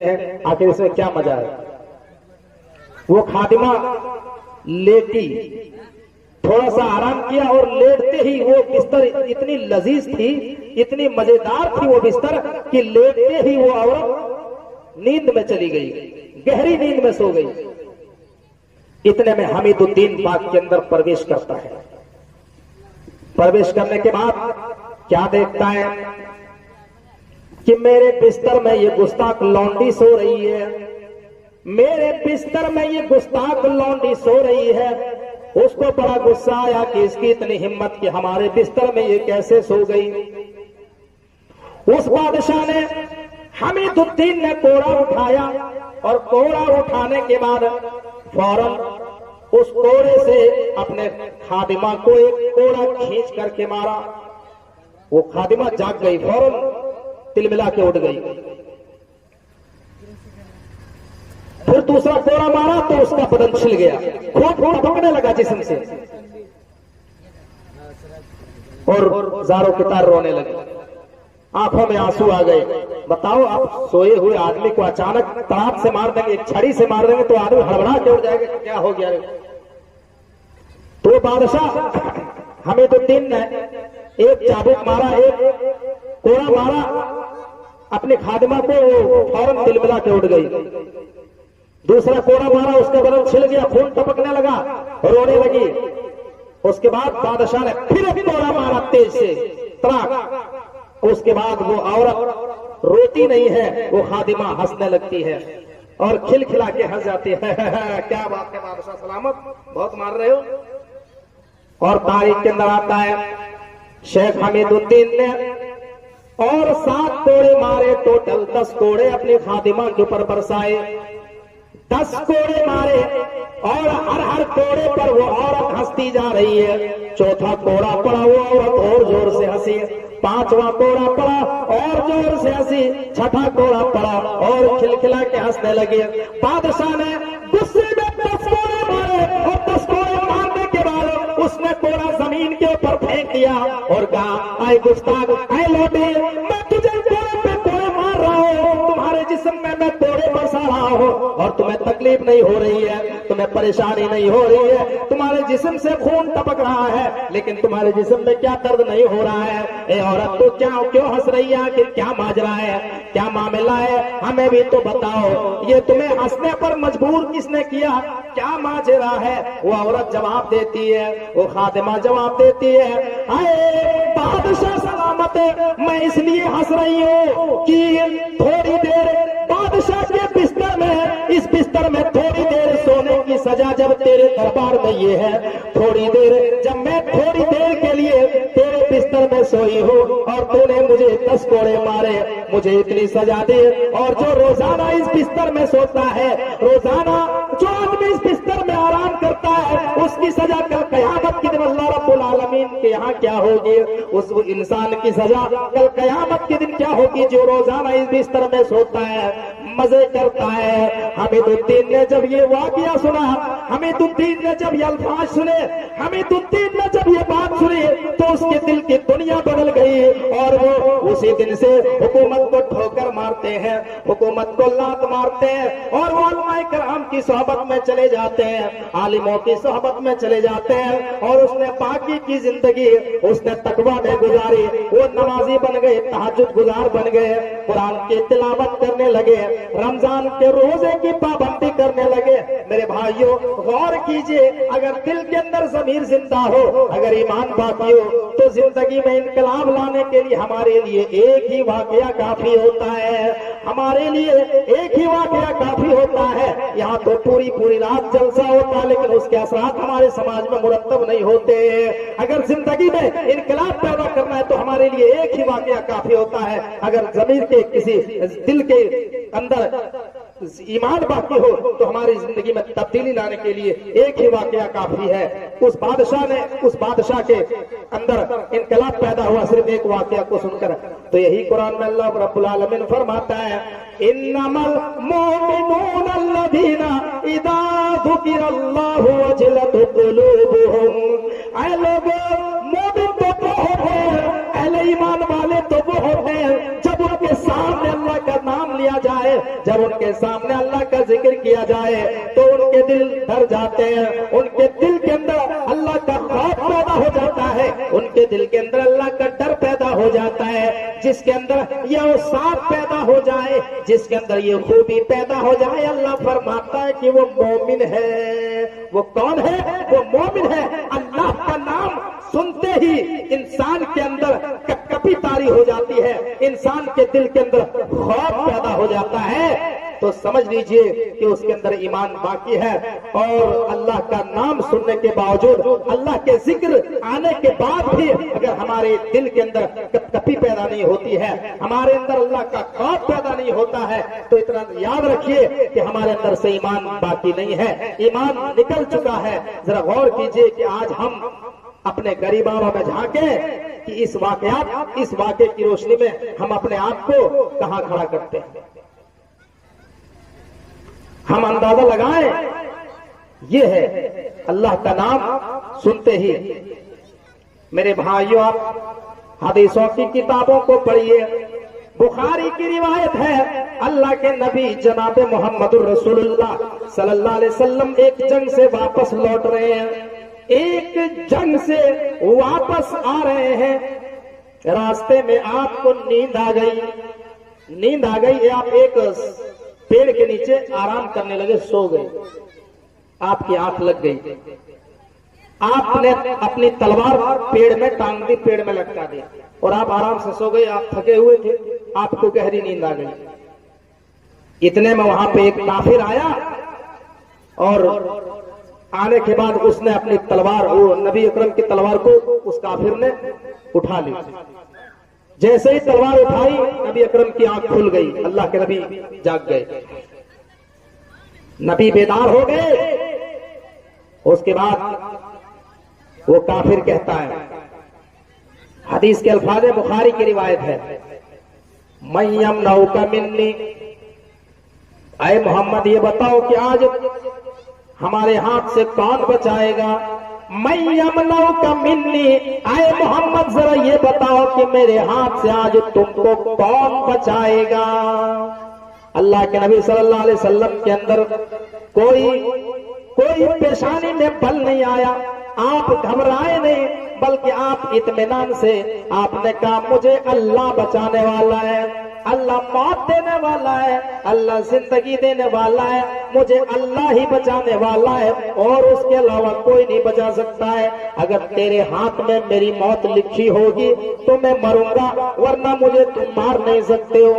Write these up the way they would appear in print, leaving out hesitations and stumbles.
हैं, आखिर इसमें क्या मजा है। वो खादिमा लेटी, थोड़ा सा आराम किया और लेटते ही वो बिस्तर इतनी लजीज थी, इतनी मजेदार थी वो बिस्तर कि लेटते ही वो औरत नींद में चली गई, गहरी नींद में सो गई। इतने में हमीदुद्दीन बाग के अंदर प्रवेश करता है। प्रवेश करने के बाद क्या देखता है कि मेरे बिस्तर में ये गुस्ताख लौंडी सो रही है, मेरे बिस्तर में ये गुस्ताख लौंडी सो रही है। उसको बड़ा गुस्सा आया कि इसकी इतनी हिम्मत कि हमारे बिस्तर में ये कैसे सो गई। उस बादशाह ने, हमीदुद्दीन ने कोड़ा उठाया और कोड़ा उठाने के बाद फौरन उस कोड़े से अपने खादिमा को एक कोड़ा खींच करके मारा। वो खादिमा जाग गई, फौरन तिलमिला के उठ गई। फिर दूसरा कोड़ा मारा तो उसका बदन छिल गया, खून टपकने लगा जिस्म से और जारो की तार रोने लगे, आंखों में आंसू आ गए। बताओ, आप सोए हुए आदमी को अचानक तड़ाक से मार देंगे, एक छड़ी से मार देंगे तो आदमी हड़बड़ा के उठ जाएगा, क्या हो गया। तो बादशाह हमीदुद्दीन ने एक चाबुक मारा, एक कोड़ा मारा अपनी खादिमा को, फौरन तिलमिला के उठ गई। दूसरा कोड़ा मारा, उसका बदन छिल गया, खून टपकने लगा, रोने लगी। उसके बाद बादशाह ने फिर एक कोड़ा मारा तेज से, तड़ाक। उसके बाद वो औरत रोती नहीं है, वो खादिमा हंसने लगती है और खिलखिला के हंस जाती है। क्या बात है बादशाह, सलामत, बहुत मार रहे हो। और तारीख के अंदर आता है शेख हमीदुद्दीन ने और 7 कोड़े मारे, टोटल 10 कोड़े अपनी खादिमा के ऊपर बरसाए। 10 कोड़े मारे और हर कोड़े पर वो औरत हंसती जा रही है। चौथा कोड़ा पड़ा, वो औरत और जोर से हंसी। 5वां कोड़ा पड़ा और जोर से हंसी। 6ठा कोड़ा पड़ा और खिलखिला के हंसने लगे। बादशाह ने गुस्से में 10 कोड़े मारे और 10 कोड़े मारने के बाद उसने कोड़ा जमीन के ऊपर फेंक दिया और कहा, आए गुस्ताख, आए लौटे, मैं तुझे कोड़े पे कोड़े मार रहा हूँ, तुम्हारे जिस्म में मैं कोड़े बरसा रहा हूँ और तुम्हें तकलीफ नहीं हो रही है, तुम्हें परेशानी नहीं हो रही है, तुम्हारे जिस्म से खून टपक रहा है, लेकिन तुम्हारे जिस्म में क्या दर्द नहीं हो रहा है। ए औरत, तो क्यों हंस रही है, आखिर क्या माजरा है, क्या मामला है, हमें भी तो बताओ। ये तुम्हें हंसने पर मजबूर किसने किया, क्या माजरा है। वो औरत जवाब देती है, वो खादिमा जवाब देती है, आए बादशाह सलामत, मैं इसलिए हंस रही हूँ कि थोड़ी देर बादशाह के बिस्तर में, इस बिस्तर में थोड़ी देर सोने की सजा जब तेरे दरबार में ये है, थोड़ी देर, जब मैं थोड़ी देर के लिए तेरे बिस्तर में सोई हूँ और तूने मुझे 10 कोड़े मारे, मुझे इतनी सजा दे। और जो रोजाना इस बिस्तर में सोता है, रोजाना जो आदमी इस बिस्तर में आराम करता है, उसकी सजा कल कयामत के दिन अल्लाह रब्बुल आलमीन के यहाँ क्या होगी। उस इंसान की सजा कल कयामत के दिन क्या होगी जो रोजाना इस बिस्तर में सोता है, मजे करता है। हमीदुद्दीन ने जब ये वाकया सुना, हमीदुद्दीन ने जब ये अल्फाज सुने, हमीदुद्दीन ने जब ये बात सुनी, तो उसके दिल की दुनिया बदल गई और वो उसी दिन से हुकूमत को ठोकर मारते हैं, हुकूमत को लात मारते हैं और वो उलमाए कराम की सोहबत में चले जाते हैं, आलिमों की सोहबत में चले जाते हैं। और उसने बाकी की जिंदगी उसने तकवा में गुजारी, वो नमाजी बन गए, तहज्जुद गुजार बन गए, कुरान की तिलावत करने लगे, रमजान के रोजे की पाबंदी करने लगे। मेरे भाइयों, गौर कीजिए, अगर दिल के अंदर ज़मीर जिंदा हो, अगर ईमान बाकी हो, तो जिंदगी में इनकलाब लाने के लिए हमारे लिए एक ही वाकया काफी होता है, हमारे लिए एक ही वाकया काफी होता है। यहाँ तो पूरी रात जलसा होता है, लेकिन उसके असरात हमारे समाज में मुरत्तब नहीं होते। अगर जिंदगी में इनकलाब पैदा करना है तो हमारे लिए एक ही वाकया काफी होता है। अगर जमीर के किसी दिल के अंदर ईमान बाकी हो तो हमारी जिंदगी में तब्दीली लाने के लिए एक ही वाकया काफी है। उस बादशाह के अंदर इनकलाब पैदा हुआ सिर्फ एक वाकया को सुनकर। तो यही कुरान में अल्लाह रब्बुल आलमीन फरमाता है, इन्नमल मोमिनून अल्लज़ीना इज़ा ज़ुकिरल्लाहु वजिलत कुलूबुहुम। ऐ लोगों, मोमिन तो वो होते हैं, अहले ईमान वाले तो वो होते हैं जब उनके सामने अल्लाह का नाम लिया किया जाए, जब उनके सामने अल्लाह का जिक्र किया जाए तो उनके दिल डर जाते हैं, उनके दिल के अंदर अल्लाह का खौफ पैदा हो जाता है, उनके दिल के अंदर अल्लाह का डर पैदा हो जाता है। जिसके अंदर ये औसाफ पैदा हो जाए, जिसके अंदर ये खूबी पैदा हो जाए, अल्लाह फरमाता है कि वो मोमिन है। वो कौन है? वो मोमिन है। अल्लाह का नाम सुनते ही इंसान के अंदर कपकपी तारी हो जाती है, इंसान के दिल के अंदर खौफ पैदा हो जाता है, तो समझ लीजिए कि उसके अंदर ईमान बाकी है। और अल्लाह का नाम सुनने के बावजूद, अल्लाह के जिक्र आने के बाद भी अगर हमारे दिल के अंदर कपकपी पैदा नहीं होती है, हमारे अंदर अल्लाह का खौफ पैदा नहीं होता है, तो इतना याद रखिए कि हमारे अंदर से ईमान बाकी नहीं है, ईमान निकल चुका है। जरा गौर कीजिए कि आज हम अपने गरीबानों में झांके कि इस वाक़े की रोशनी में हम अपने आप को कहां खड़ा करते हैं। हम अंदाजा लगाएं, ये है अल्लाह का नाम सुनते ही। मेरे भाइयों, आप हदीसों की किताबों को पढ़िए। बुखारी की रिवायत है, अल्लाह के नबी जनाब मोहम्मदुर रसूलुल्लाह सल्लल्लाहु अलैहि वसल्लम एक जंग से वापस लौट रहे हैं, एक जंग से वापस आ रहे हैं, रास्ते में आपको नींद आ गई, आप एक पेड़ के नीचे आराम करने लगे, सो गए, आपकी आंख लग गई, आपने अपनी तलवार पेड़ में टांग दी, पेड़ में लटका दी और आप आराम से सो गए। आप थके हुए थे, आपको गहरी नींद आ गई। इतने में वहां पे एक काफिर आया और आने के बाद उसने अपनी तलवार, वो नबी अकरम की तलवार को उस काफिर ने उठा ली। जैसे ही तलवार उठाई, नबी अकरम की आंख खुल गई, अल्लाह के नबी जाग गए, नबी बेदार हो गए। उसके बाद वो काफिर कहता है, हदीस के अल्फाज बुखारी की रिवायत है, मय्यम नौका मिन्नी, ऐ मोहम्मद ये बताओ कि आज हमारे हाथ से कौन बचाएगा। मय्यम नौका मिन्नी, ऐ मोहम्मद जरा ये बताओ कि मेरे हाथ से आज तुमको कौन बचाएगा। अल्लाह के नबी सल्लल्लाहु अलैहि वसल्लम के अंदर कोई पेशानी में बल नहीं आया, आप घबराए नहीं, बल्कि आप इत्मीनान से आपने कहा मुझे अल्लाह बचाने वाला है, अल्लाह मौत देने वाला है, अल्लाह जिंदगी देने वाला है, मुझे अल्लाह ही बचाने वाला है और उसके अलावा कोई नहीं बचा सकता है। अगर तेरे हाथ में मेरी मौत लिखी होगी तो मैं मरूंगा, वरना मुझे तुम मार नहीं सकते हो।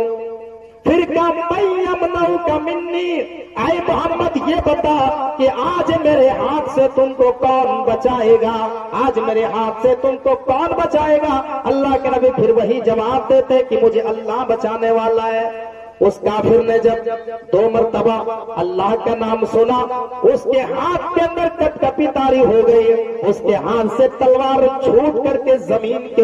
फिर क्या का मिन्नी, आए मोहम्मद ये बता कि आज मेरे हाथ से तुमको कौन बचाएगा, आज मेरे हाथ से तुमको कौन बचाएगा। अल्लाह के नबी फिर वही जवाब देते कि मुझे अल्लाह बचाने वाला है। उस काफिर ने जब 2 मरतबा अल्लाह का नाम सुना, उसके हाथ के अंदर कपकपी तारी हो गई, उसके हाथ से तलवार छूट करके जमीन के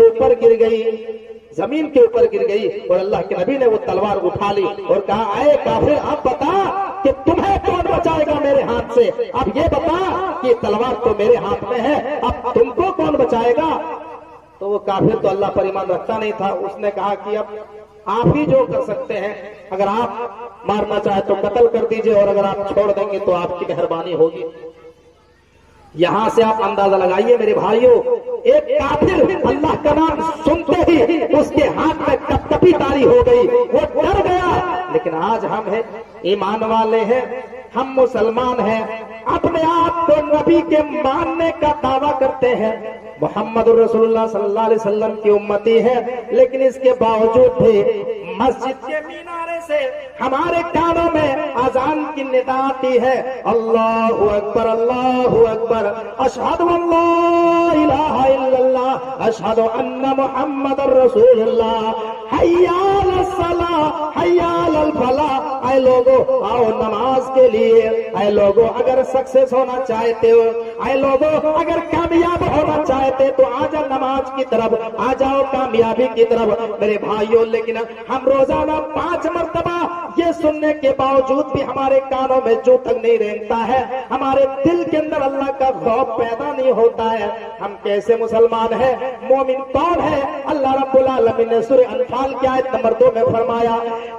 ऊपर गिर गई और अल्लाह के नबी ने वो तलवार उठा ली और कहा, आए काफिर अब बता कि तुम्हें कौन बचाएगा मेरे हाथ से, अब ये बता कि तलवार तो मेरे हाथ में है, अब तुमको कौन बचाएगा। तो वो काफिर तो अल्लाह पर ईमान रखता नहीं था, उसने कहा कि अब आप ही जो कर सकते हैं, अगर आप मारना चाहे तो कत्ल कर दीजिए और अगर आप छोड़ देंगे तो आपकी मेहरबानी होगी। यहां से आप अंदाजा लगाइए मेरे भाइयों, एक काफिर अल्लाह का नाम सुनते ही उसके हाथ में कपकपी तारी हो गई, वो डर गया। लेकिन आज हम हैं, ईमान वाले हैं, हम मुसलमान हैं, अपने आप को नबी के मानने का दावा करते हैं, मोहम्मद रसूलुल्लाह सल्लल्लाहु अलैहि वसल्लम की उम्मती है, लेकिन इसके बावजूद भी मस्जिद के मीनारे से हमारे कानों में अजान की निदा आती है, अल्लाहु अकबर अल्लाहु अकबर, अशहदु अल्ला इलाहा इल्लल्लाह, अशहदु अन्ना मुहम्मदुर रसूलुल्लाह, हय्या अलस सलाह हय्या अलल फलाह। ऐ लोगो आओ नमाज के लिए, ऐ लोगो अगर सक्सेस होना चाहते हो, आए लोगों, अगर कामयाब होना चाहते तो आ जाओ नमाज की तरफ, आ जाओ कामयाबी की तरफ मेरे भाइयों। लेकिन हम रोजाना 5 मरतबा ये सुनने के बावजूद भी हमारे कानों में जो तक नहीं रेंगता है, हमारे दिल के अंदर अल्लाह का खौफ पैदा नहीं होता है। हम कैसे मुसलमान हैं? मोमिन कौन है? अल्लाह रब्बुल आलमीन ने सूरह अनफाल की आयत नंबर 2 में फरमाया,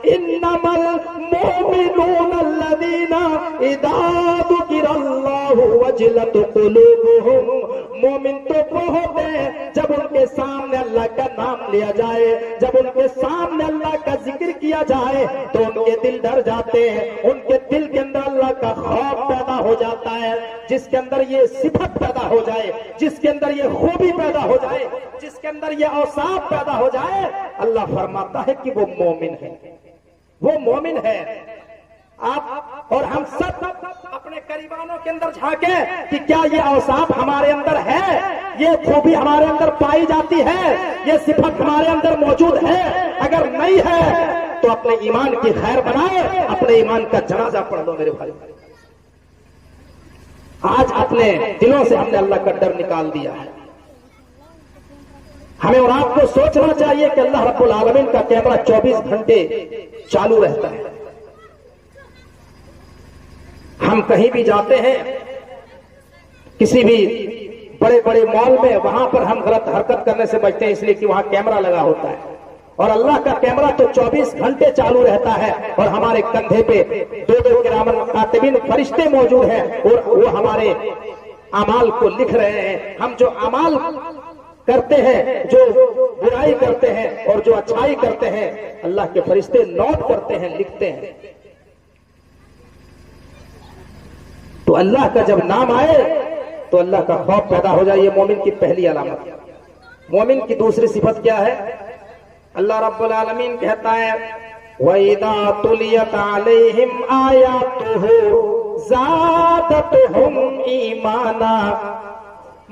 इन्नमल मोमिनून अल्लज़ीना इज़ा ज़ुकिरल्लाहु वजिलत कुलूबुहुम। मोमिन तो वो होते हैं जब उनके सामने अल्लाह का नाम लिया जाए, जब उनके सामने अल्लाह का जिक्र किया जाए तो उनके दिल डर जाते हैं, उनके दिल के अंदर अल्लाह का खौफ पैदा हो जाता है। जिसके अंदर ये सिफत पैदा हो जाए, जिसके अंदर ये खूबी पैदा हो जाए, जिसके अंदर ये औसाफ पैदा हो जाए, अल्लाह फरमाता है कि वो मोमिन है, वो मोमिन है। आप और हम सब अपने करीबानों के अंदर झांके कि क्या ये औसाफ हमारे अंदर है, ये खूबी हमारे अंदर पाई जाती है, ये सिफत हमारे अंदर मौजूद है। अगर नहीं है तो अपने ईमान की खैर बनाए, अपने ईमान का जनाजा पढ़ लो मेरे भाई। आज अपने दिलों से हमने अल्लाह का डर निकाल दिया है। हमें और आपको सोचना चाहिए कि अल्लाह रब्बुल आलमीन का कैमरा 24 घंटे चालू रहता है। हम कहीं भी जाते हैं, किसी भी बड़े बड़े मॉल में, वहां पर हम गलत हरकत करने से बचते हैं इसलिए कि वहां कैमरा लगा होता है। और अल्लाह का कैमरा तो 24 घंटे चालू रहता है और हमारे कंधे पे 2 किरामन कातिबीन फरिश्ते मौजूद हैं और वो हमारे अमाल को लिख रहे हैं। हम जो अमाल करते हैं, जो बुराई करते हैं और जो अच्छाई करते हैं, अल्लाह के फरिश्ते नोट करते हैं, लिखते हैं। तो अल्लाह का जब नाम आए तो अल्लाह का खौफ पैदा हो जाए, ये मोमिन की पहली अलामत। मोमिन की दूसरी सिफत क्या है? अल्लाह रब्बुल आलमीन कहता है, वइदा तुलियत अलैहिम आयातुहु ज़ादतहुम ईमाना।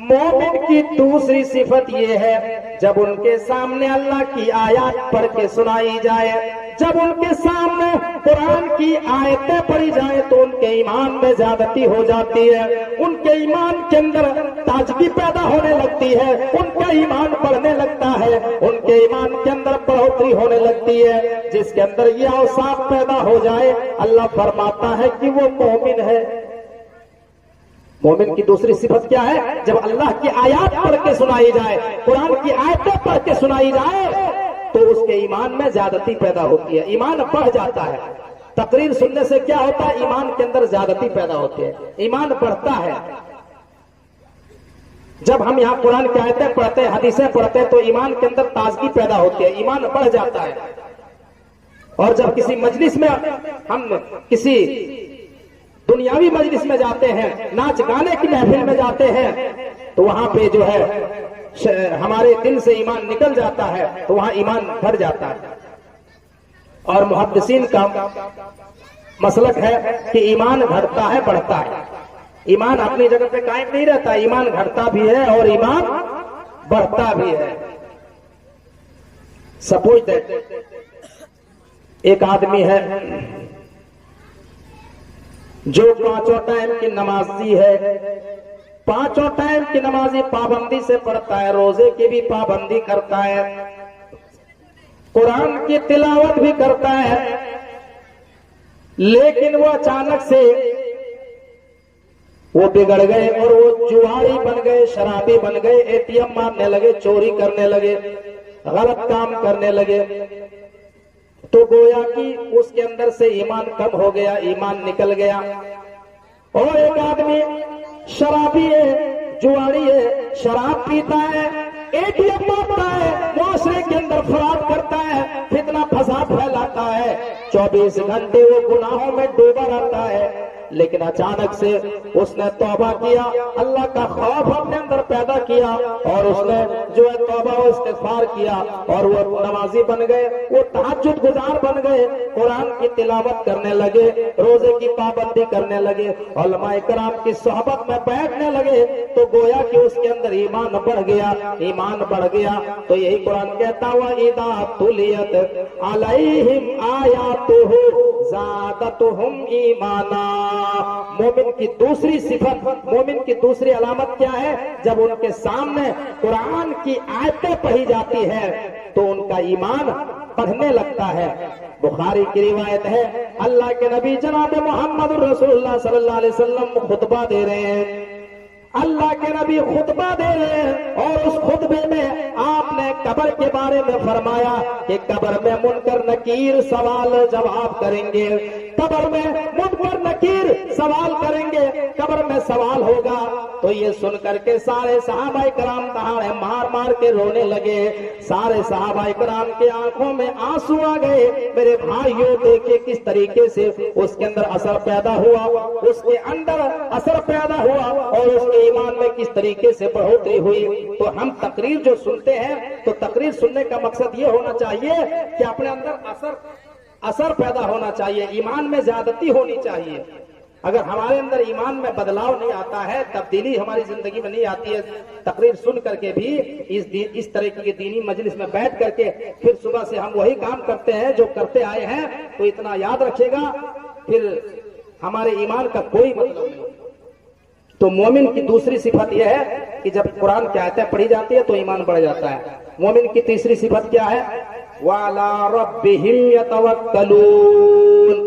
मोमिन की दूसरी सिफत ये है, जब उनके सामने अल्लाह की आयत पढ़ के सुनाई जाए, जब उनके सामने कुरान की आयतें पढ़ी जाए तो उनके ईमान में ज्यादती हो जाती है, उनके ईमान के अंदर ताजगी पैदा होने लगती है, उनका ईमान बढ़ने लगता है, उनके ईमान के अंदर बढ़ोतरी होने लगती है। जिसके अंदर ये औसाफ पैदा हो जाए, अल्लाह फरमाता है कि वो मोमिन है। मोमिन की दूसरी सिफत क्या है? जब अल्लाह की आयत पढ़ के सुनाई जाए, कुरान की आयतें पढ़ के सुनाई जाए तो उसके ईमान में ज्यादती पैदा होती है, ईमान बढ़ जाता है। तकरीर सुनने से क्या होता है? ईमान के अंदर ज्यादती पैदा होती है, ईमान बढ़ता है। जब हम यहाँ कुरान की आयतें पढ़ते हैं, हदीसें पढ़ते हैं तो ईमान के अंदर ताजगी पैदा होती है, ईमान बढ़ जाता है। और जब किसी मजलिस में, हम किसी दुनियावी मजलिस में जाते हैं, नाच गाने की महफिल में जाते हैं, तो वहां पे जो है हमारे दिल से ईमान निकल जाता है, तो वहां ईमान बढ़ जाता है। और मुहद्दिसीन का मसलक है कि ईमान घटता है, बढ़ता है। ईमान अपनी जगह पे कायम नहीं रहता, ईमान घटता भी है और ईमान बढ़ता भी है। सपोज दैट एक आदमी है जो 5 टाइम की नमाजी है, 5 टाइम की नमाजी पाबंदी से पढ़ता है, रोजे की भी पाबंदी करता है, कुरान की तिलावत भी करता है, लेकिन वो अचानक से वो बिगड़ गए और वो जुआरी बन गए, शराबी बन गए, एटीएम मारने लगे, चोरी करने लगे, गलत काम करने लगे। तो गोया कि उसके अंदर से ईमान कम हो गया, ईमान निकल गया। और एक आदमी शराबी है, जुआरी है, शराब पीता है, एटीएम मारता है, मुआशरे के अंदर फराड करता है, फितना फसाद फैलाता है, 24 घंटे वो गुनाहों में डूबा रहता है। लेकिन अचानक से उसने तौबा किया, अल्लाह का खौफ अपने अंदर पैदा किया और उसने जो है तौबा और इस्तिग़फ़ार किया और वो नमाजी बन गए, वो तहज्जुद गुजार बन गए, कुरान की तिलावत करने लगे, रोजे की पाबंदी करने लगे, उलमाए किराम की सोहबत में बैठने लगे। तो गोया कि उसके अंदर ईमान बढ़ गया, ईमान बढ़ गया। तो यही कुरान कहता हुआ, इदा तुलियत अलैहिम आयातुहु ज़ादतहुम ईमाना। मोमिन की दूसरी सिफत, मोमिन की दूसरी अलामत क्या है? जब उनके सामने कुरान की आयतें पढ़ी जाती है तो उनका ईमान बढ़ने लगता है। बुखारी की रिवायत है, अल्लाह के नबी जनाब मोहम्मद रसूलुल्लाह सल्लल्लाहु अलैहि वसल्लम खुतबा दे रहे हैं, अल्लाह के नबी खुतबा दे रहे हैं और उस खुतबे में आपने कब्र के बारे में फरमाया कि कब्र में मुनकर नकीर सवाल जवाब करेंगे, कब्र में मुनकर नकीर सवाल करेंगे, कब्र में सवाल होगा। तो ये सुन करके सारे सहाबाए कराम दहाड़े मार मार के रोने लगे, सारे सहाबाए कराम के आंखों में आंसू आ गए। मेरे भाइयों देखिए किस तरीके से उसके अंदर असर पैदा हुआ, उसके अंदर असर पैदा हुआ और उसके ईमान में किस तरीके से बढ़ोतरी हुई। तो हम तकरीर जो सुनते हैं तो तकरीर सुनने का मकसद ये होना चाहिए कि अपने अंदर असर पैदा होना चाहिए, ईमान में ज्यादती होनी चाहिए। अगर हमारे अंदर ईमान में बदलाव नहीं आता है, तब्दीली हमारी जिंदगी में नहीं आती है, तकरीर सुन करके भी इस तरह की दीनी मजलिस में बैठ करके फिर सुबह से हम वही काम करते हैं जो करते आए हैं, तो इतना याद रखिएगा फिर हमारे ईमान का कोई मतलब नहीं। तो मोमिन की दूसरी सिफत यह है कि जब कुरान की आयतें पढ़ी जाती है तो ईमान बढ़ जाता है। मोमिन की तीसरी सिफत क्या है? वाला रब्बिहिम यतवक्कलून।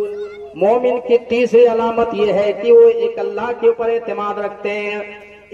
मोमिन की तीसरी अलामत यह है कि वो एक अल्लाह के ऊपर एतमाद रखते हैं,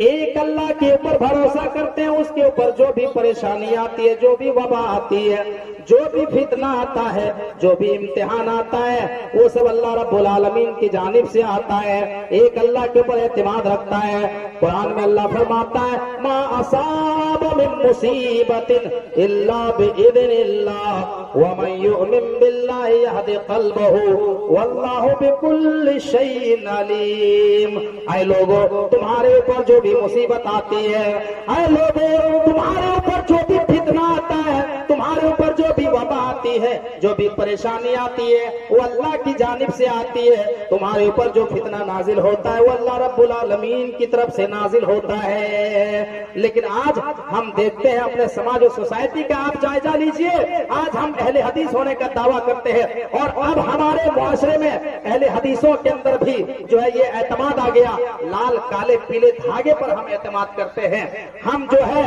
एक अल्लाह के ऊपर भरोसा करते हैं। उसके ऊपर जो भी परेशानी आती है, जो भी वबा आती है, जो भी फितना आता है, जो भी इम्तिहान आता है, वो सब अल्लाह रब्बुल आलमीन की जानिब से आता है। एक अल्लाह के ऊपर एतमाद रखता है। कुरान में अल्लाह फरमाता है, मा असाब मिन मुसीबतिन इल्ला बिइज़्निल्लाह व मन युमिन बिल्लाहि यहदी क़ल्बहु वल्लाहु बिकुल्लि शैइन अलीम। ऐ लोगों, तुम्हारे ऊपर जो भी मुसीबत आती है, ऐ लोगों तुम्हारे ऊपर जो भी फितना आता है, तुम्हारे ऊपर जो भी वबा आती है, जो भी परेशानी आती है, वो अल्लाह की जानिब से आती है। तुम्हारे ऊपर जो फितना नाजिल होता है वो अल्लाह रब्बुल आलमीन की तरफ से नाजिल होता है। लेकिन आज हम देखते हैं अपने समाज और सोसाइटी का आप जायजा लीजिए, आज हम अहले हदीस होने का दावा करते हैं और अब हमारे मुआशरे में अहले हदीसों के अंदर भी जो है ये एतमाद आ गया, लाल काले पीले धागे पर हम एतमाद करते हैं। हम जो है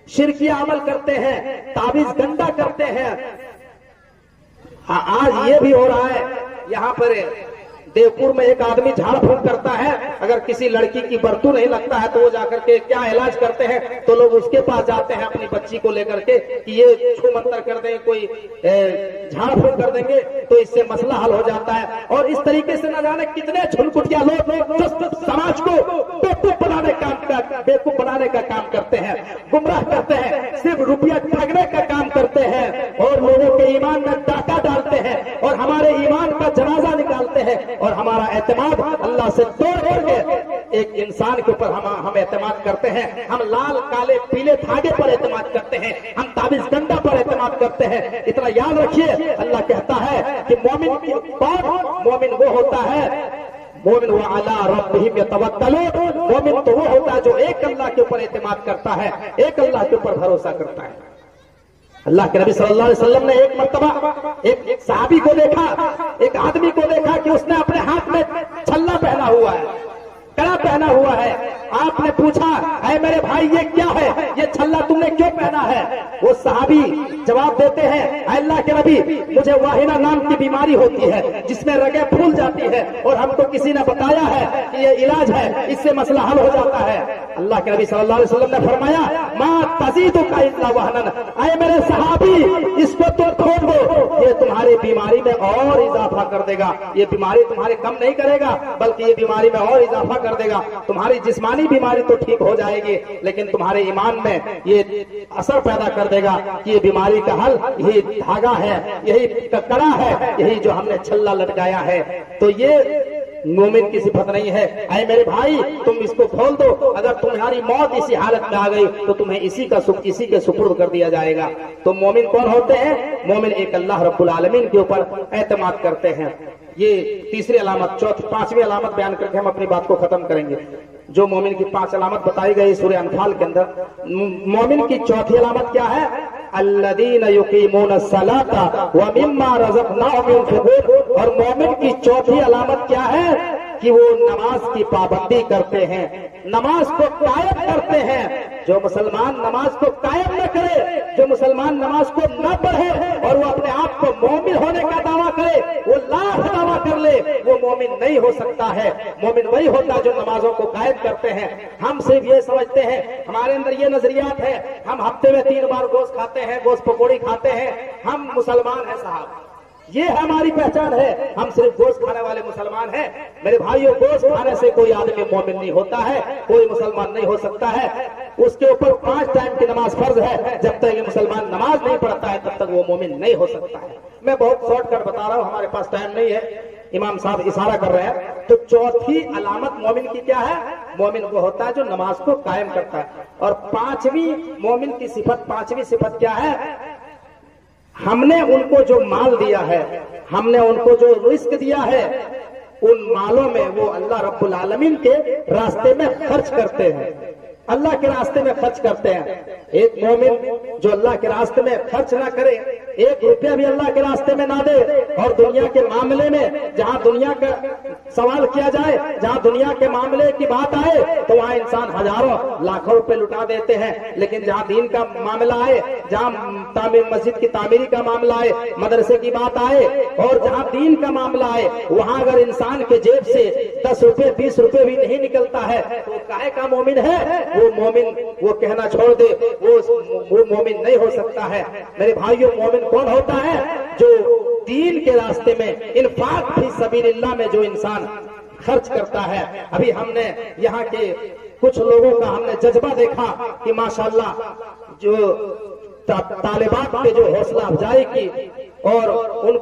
शिरकिया अमल करते हैं, ताबीज गंदा करते हैं। आज ये भी हो रहा है, यहाँ पर देवपुर में एक आदमी झाड़ फूंक करता है, अगर किसी लड़की की बर्तू नहीं लगता है तो वो जाकर के क्या इलाज करते हैं, तो लोग उसके पास जाते हैं अपनी बच्ची को लेकर के कि ये छू मंतर कर देंगे, कोई झाड़ फूंक कर देंगे तो इससे मसला हल हो जाता है। और इस तरीके से न जाने कितने छुलकुटिया लोग समाज को बेवकूफ बनाने का काम करते हैं, गुमराह करते हैं, सिर्फ रुपया ठगने का काम करते हैं और लोगों के ईमान में डाका डालते हैं और हमारे ईमान का जनाजा निकालते हैं और हमारा एतमाद अल्लाह से तोड़ के एक इंसान के ऊपर हम एतमाद करते हैं। हम लाल काले पीले धागे पर एतमाद करते हैं, हम ताबीज गंदा पर एतमाद करते हैं। इतना याद रखिए, अल्लाह कहता है कि मोमिन वो होता है, मोमिन व अला रब्बिहिम यतवक्कलून। मोमिन तो वो होता है जो एक अल्लाह के ऊपर एतमाद करता है, एक अल्लाह के ऊपर भरोसा करता है। अल्लाह के नबी सल्लल्लाहु अलैहि वसल्लम ने एक मर्तबा एक सहाबी को देखा, एक आदमी को देखा कि उसने अपने हाथ में छल्ला पहना हुआ है, कड़ा पहना हुआ है। आपने पूछा, ऐ मेरे भाई ये क्या है, ये छल्ला तुमने क्यों पहना है? वो सहाबी जवाब देते हैं, अल्लाह के नबी मुझे वाहिना नाम की बीमारी होती है जिसमें रगें फूल जाती है और हमको किसी ने बताया है कि ये इलाज है, इससे मसला हल हो जाता है। अल्लाह के नबी सल्लल्लाहु अलैहि वसल्लम ने फरमाया, मा तज़ीदुका इल्ला वहनन, ऐ मेरे सहाबी इसको तो छोड़ दो, ये तुम्हारी बीमारी में और इजाफा कर देगा। ये बीमारी तुम्हारे कम नहीं करेगा बल्कि ये बीमारी में और इजाफा कर देगा। तुम्हारी जिस्मानी बीमारी तो ठीक हो जाएगी लेकिन तुम्हारे ईमान में ये असर पैदा कर देगा कि ये बीमारी का हल यही धागा है, यही कड़ा है, यही जो हमने छल्ला लटकाया है। तो ये मोमिन की सिफत नहीं है। ऐ मेरे भाई तुम इसको खोल दो, अगर तुम्हारी मौत इसी हालत में आ गई तो तुम्हें इसी के सुपुर्द कर दिया जाएगा। तो मोमिन कौन होते हैं? मोमिन एक अल्लाह रब्बुल आलमीन के ऊपर एतमाद करते हैं। ये तीसरी अलामत, पांचवी अलामत बयान करके हम अपनी बात को खत्म करेंगे। जो मोमिन की 5 अलामत बताई गई सूरह अनफाल के अंदर, मोमिन की चौथी अलामत क्या है? الذین یقیمون الصلاۃ ومما رزقناہم ينفقون، اور مومن کی چوتھی علامت کیا ہے کہ وہ نماز کی پابندی کرتے ہیں، نماز کو قائم کرتے ہیں۔ جو مسلمان نماز کو قائم نہ کرے، جو مسلمان نماز کو نہ پڑھے اور وہ اپنے آپ کو مومن ہونے کا دعویٰ کرے، وہ لاکھ دعویٰ کر لے، وہ مومن نہیں ہو سکتا ہے۔ مومن وہی ہوتا ہے جو نمازوں کو قائم کرتے ہیں۔ ہم صرف یہ سمجھتے ہیں، ہمارے اندر یہ نظریات ہے، ہم ہفتے میں 3 بار گوشت کھاتے ہیں، گوشت پکوڑی کھاتے ہیں، ہم مسلمان ہیں صاحب، یہ ہماری پہچان ہے، ہم صرف گوشت کھانے والے مسلمان ہیں۔ میرے بھائیوں، گوشت کھانے سے کوئی آدمی مومن نہیں ہوتا ہے، کوئی مسلمان نہیں ہو سکتا ہے۔ اس کے اوپر 5 ٹائم کی نماز فرض ہے، جب تک یہ مسلمان نماز نہیں پڑھتا ہے تب تک وہ مومن نہیں ہو سکتا ہے۔ میں بہت شارٹ کٹ بتا رہا ہوں، ہمارے پاس ٹائم نہیں ہے، امام صاحب اشارہ کر رہے ہیں۔ تو چوتھی علامت مومن کی کیا ہے؟ مومن وہ ہوتا ہے جو نماز کو قائم کرتا ہے۔ اور 5ویں مومن کی صفت، 5ویں صفت کیا ہے؟ ہم نے ان کو جو مال دیا ہے، ہم نے ان کو جو رزق دیا ہے، ان مالوں میں وہ اللہ رب العالمین کے راستے میں خرچ کرتے ہیں، اللہ کے راستے میں خرچ کرتے ہیں۔ ایک مومن جو اللہ کے راستے میں خرچ نہ کرے، 1 روپیہ بھی اللہ کے راستے میں نہ دے، اور دنیا کے معاملے میں جہاں دنیا کا سوال کیا جائے، جہاں دنیا کے معاملے کی بات آئے تو وہاں انسان ہزاروں لاکھوں روپے لٹا دیتے ہیں، لیکن جہاں دین کا معاملہ آئے، جہاں مسجد کی تعمیری کا معاملہ آئے، مدرسے کی بات آئے، اور جہاں دین کا معاملہ آئے، وہاں اگر انسان کے جیب سے 10 روپے 20 روپے بھی نہیں نکلتا ہے تو کاہے کا مومن ہے؟ وہ مومن وہ کہنا چھوڑ دے، وہ مومن نہیں ہو سکتا ہے۔ میرے بھائیوں، مومن کون ہوتا ہے؟ جو دین کے راستے میں، انفاق فی سبیل اللہ میں جو انسان خرچ کرتا ہے۔ ابھی ہم نے یہاں کے کچھ لوگوں کا ہم نے جذبہ دیکھا کہ ماشاءاللہ جو طالبات کے جو حوصلہ افزائی کی اور ان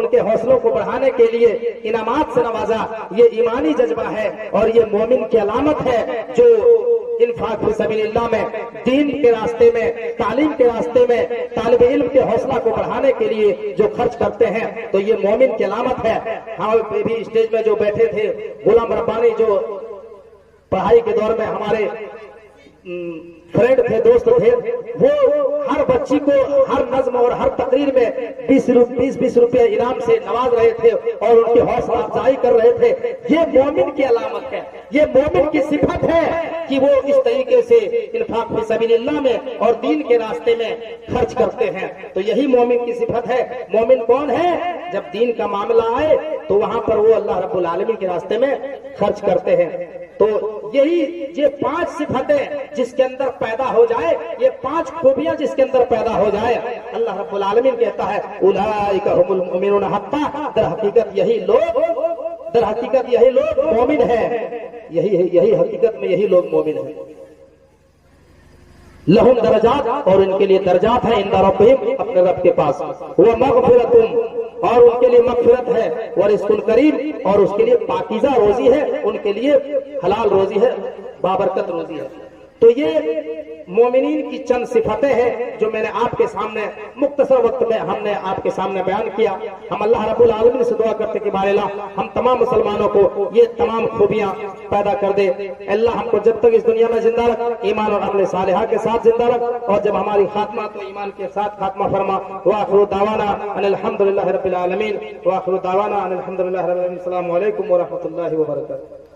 کے حوصلوں کو بڑھانے کے لیے انعامات سے نوازا، یہ ایمانی جذبہ ہے اور یہ مومن کی علامت ہے جو انفاق فی سبیل اللہ میں، دین کے راستے میں، تعلیم کے راستے میں طالب علم کے حوصلہ کو بڑھانے کے لیے جو خرچ کرتے ہیں، تو یہ مومن کی علامت ہے۔ ہم بھی اسٹیج میں جو بیٹھے تھے، غلام ربانی جو پڑھائی کے دور میں ہمارے فرینڈ تھے، دوست تھے، وہ ہر بچی کو ہر نظم اور ہر تقریر میں 20 روپے انعام سے نواز رہے تھے اور ان کی حوصلہ افزائی کر رہے تھے۔ یہ مومن کی علامت ہے، یہ مومن کی صفت ہے کہ وہ اس طریقے سے انفاق فی سبیل اللہ میں اور دین کے راستے میں خرچ کرتے ہیں۔ تو یہی مومن کی صفت ہے۔ مومن کون ہے؟ جب دین کا معاملہ آئے تو وہاں پر وہ اللہ رب العالمین کے راستے میں خرچ کرتے ہیں۔ تو یہی یہ 5 صفتیں جس کے اندر پیدا ہو جائے، یہ 5 خوبیاں جس کے اندر پیدا ہو جائے، اللہ رب العالمین کہتا ہے اولئک هم المؤمنون حقا، در حقیقت یہی لوگ مومن ہیں، یہی حقیقت میں یہی لوگ مومن ہیں۔ لہم درجات، اور ان کے لیے درجات ہیں، عند ربہم، اپنے رب کے پاس، وہ مغفرت، اور ان کے لیے مغفرت ہے، ورزق کریم، اور اس کے لیے پاکیزہ روزی ہے، ان کے لیے حلال روزی ہے، بابرکت روزی ہے۔ تو یہ مومنین کی چند صفتیں ہیں جو میں نے آپ کے سامنے مختصر وقت میں ہم نے آپ کے سامنے بیان کیا۔ ہم اللہ رب العالمین سے دعا کرتے کہ بارے اللہ ہم تمام مسلمانوں کو یہ تمام خوبیاں پیدا کر دے۔ اللہ ہم کو جب تک اس دنیا میں زندہ رکھ، ایمان اور عمل صالحہ کے ساتھ زندہ رکھ، اور جب ہماری خاتمہ تو ایمان کے ساتھ خاتمہ فرما۔ وآخر دعوانا ان الحمدللہ رب العالمین، وآخر دعوانا ان الحمدللہ رب العالمین۔ السلام علیکم ورحمۃ اللہ وبرکاتہ۔